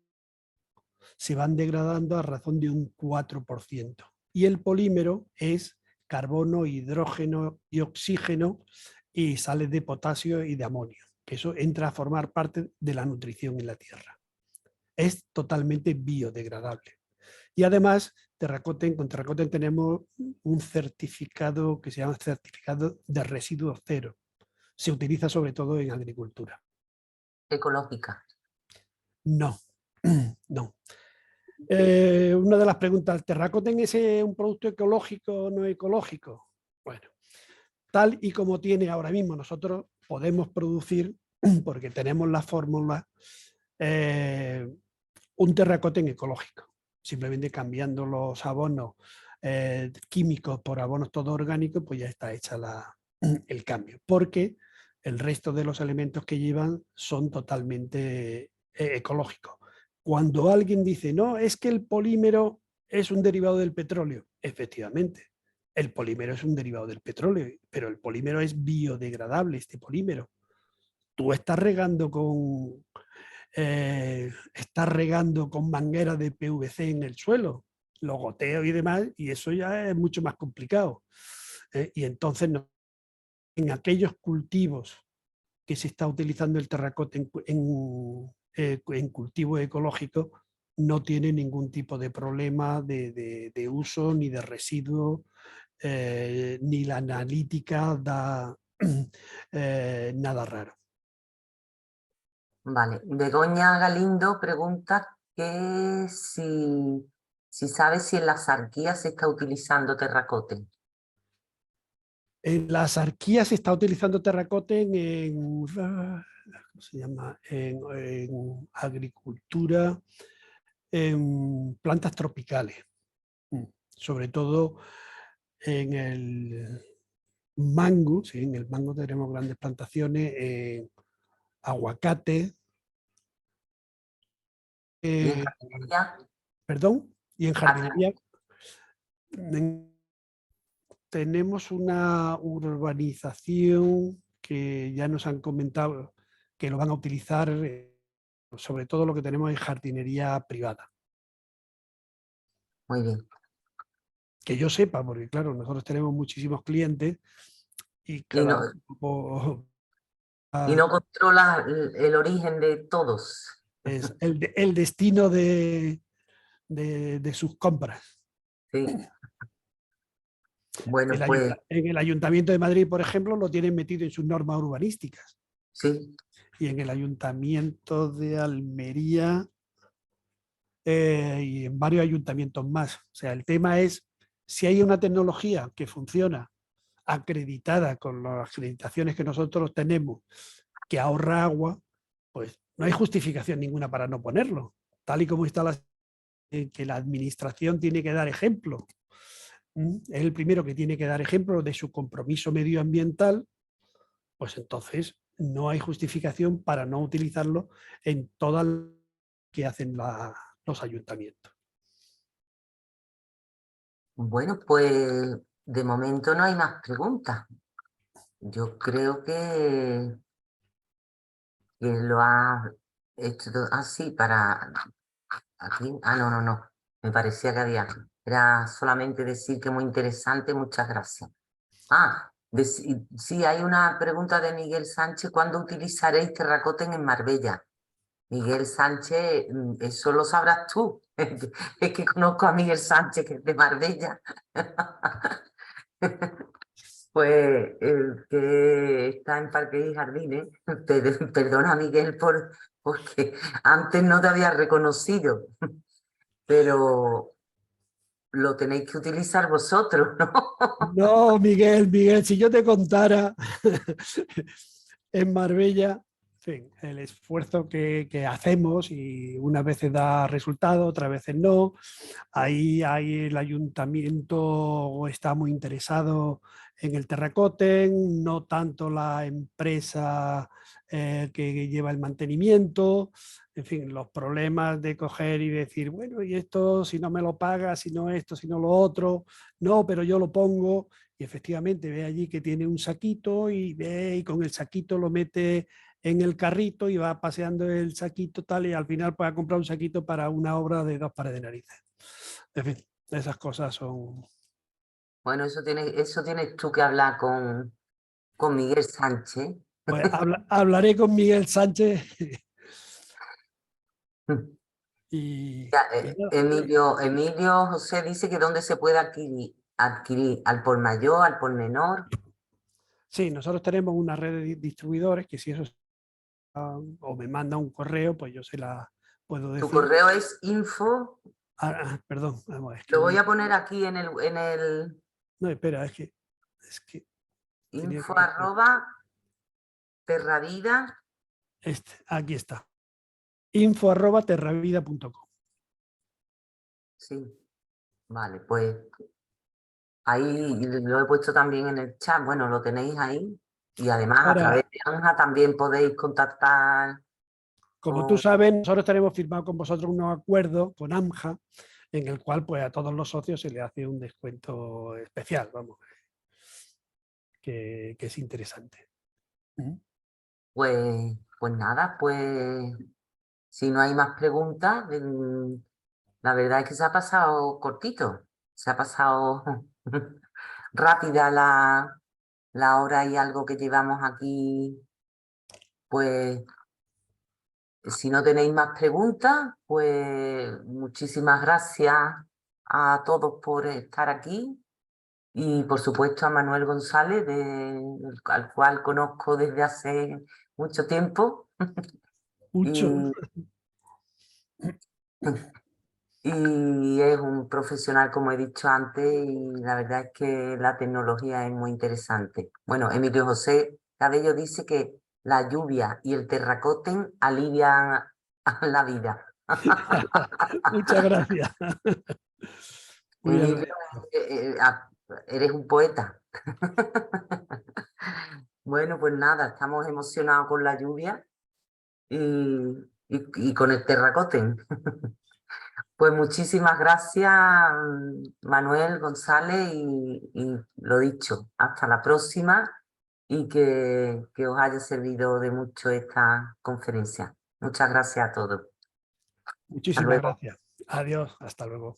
se van degradando a razón de un 4%. Y el polímero es carbono, hidrógeno y oxígeno y sales de potasio y de amonio, que eso entra a formar parte de la nutrición en la Tierra. Es totalmente biodegradable. Y además, con Terracoten tenemos un certificado que se llama certificado de residuos cero. Se utiliza sobre todo en agricultura. Ecológica. No, no. Una de las preguntas, ¿Terracoten es un producto ecológico o no ecológico? Bueno, tal y como tiene ahora mismo, nosotros podemos producir, porque tenemos la fórmula, un terracoten ecológico, simplemente cambiando los abonos químicos por abonos todo orgánicos, pues ya está hecha el cambio, porque el resto de los elementos que llevan son totalmente ecológicos. Cuando alguien dice, no, es que el polímero es un derivado del petróleo, efectivamente, el polímero es un derivado del petróleo, pero el polímero es biodegradable, este polímero. Tú estás regando con mangueras de PVC en el suelo, los goteos y demás, y eso ya es mucho más complicado. Y entonces en aquellos cultivos que se está utilizando el terracote en cultivo ecológico, no tiene ningún tipo de problema de uso ni de residuo, ni la analítica da nada raro. Vale. Begoña Galindo pregunta que si sabes si en la sarquía se está utilizando terracote. En las arquías se está utilizando terracoten ¿cómo se llama? En agricultura, en plantas tropicales, sobre todo en el mango. Sí, en el mango tenemos grandes plantaciones, en aguacate, ¿Y en jardinería? perdón, y en jardinería. Jardinería. Tenemos una urbanización que ya nos han comentado que lo van a utilizar, sobre todo lo que tenemos en jardinería privada. Muy bien. Que yo sepa, porque claro, nosotros tenemos muchísimos clientes y Y cada no, uno y no controla el origen de todos. es el destino de sus compras. Sí. Bueno, pues En el Ayuntamiento de Madrid, por ejemplo, lo tienen metido en sus normas urbanísticas. sí. Y en el Ayuntamiento de Almería y en varios ayuntamientos más. O sea, el tema es si hay una tecnología que funciona acreditada con las acreditaciones que nosotros tenemos, que ahorra agua, pues no hay justificación ninguna para no ponerlo. Tal y como está que la administración tiene que dar ejemplo. Es el primero que tiene que dar ejemplo de su compromiso medioambiental, pues entonces no hay justificación para no utilizarlo en todas las que hacen los ayuntamientos. Bueno, pues de momento no hay más preguntas. Yo creo que lo has hecho así para aquí. Ah, no, no, no. Me parecía que había. Era solamente decir que muy interesante, muchas gracias. Ah, sí, hay una pregunta de Miguel Sánchez. ¿Cuándo utilizaréis terracoten en Marbella? Miguel Sánchez, eso lo sabrás tú. Es que conozco a Miguel Sánchez, que es de Marbella. Pues que está en Parques y Jardines. Perdona, Miguel, porque antes no te había reconocido, pero lo tenéis que utilizar vosotros, ¿no? No, Miguel, si yo te contara en Marbella, en fin, el esfuerzo que hacemos y unas veces da resultado, otras veces no. Ahí el ayuntamiento está muy interesado en el terracoten, no tanto la empresa que lleva el mantenimiento. En fin, los problemas de coger y decir, bueno, y esto si no me lo pagas, si no esto, si no lo otro, no, pero yo lo pongo. y efectivamente ve allí que tiene un saquito y ve y con el saquito lo mete en el carrito y va paseando el saquito tal y al final puede comprar un saquito para una obra de 2 pares de narices. En fin, esas cosas son... Bueno, eso tienes tú que hablar con Miguel Sánchez. Pues hablaré con Miguel Sánchez y, Ya, y nada. Emilio José dice que dónde se puede adquirir al por mayor, al por menor. Sí, nosotros tenemos una red de distribuidores que si eso o me manda un correo, pues yo se la puedo Tu decir. correo es info, Perdón, vamos, es que lo no voy lo... a poner aquí en el No, espera, es que tenía info que meter arroba terravida. aquí está, info@terravida.com. Sí, vale, pues ahí lo he puesto también en el chat. Bueno, lo tenéis ahí. Y además a través Ahora, de Anja también podéis contactar como tú con sabes, nosotros tenemos firmado con vosotros unos acuerdos con AMJA, en el cual pues a todos los socios se le hace un descuento especial, vamos, que es interesante. pues nada, pues si no hay más preguntas, la verdad es que se ha pasado cortito, se ha pasado rápida la hora y algo que llevamos aquí. Pues si no tenéis más preguntas, pues muchísimas gracias a todos por estar aquí y por supuesto a Manuel González, al cual conozco desde hace mucho tiempo. Mucho. Y, y es un profesional, como he dicho antes, y la verdad es que la tecnología es muy interesante. Bueno, Emilio José Cabello dice que la lluvia y el terracoten alivian a la vida. Muchas gracias. Muy Emilio, amable. eres un poeta. Bueno, pues nada, estamos emocionados con la lluvia y con el terracoten. Pues muchísimas gracias, Manuel González, y lo dicho, hasta la próxima y que os haya servido de mucho esta conferencia. Muchas gracias a todos. Hasta Muchísimas luego. gracias. Adiós. Hasta luego.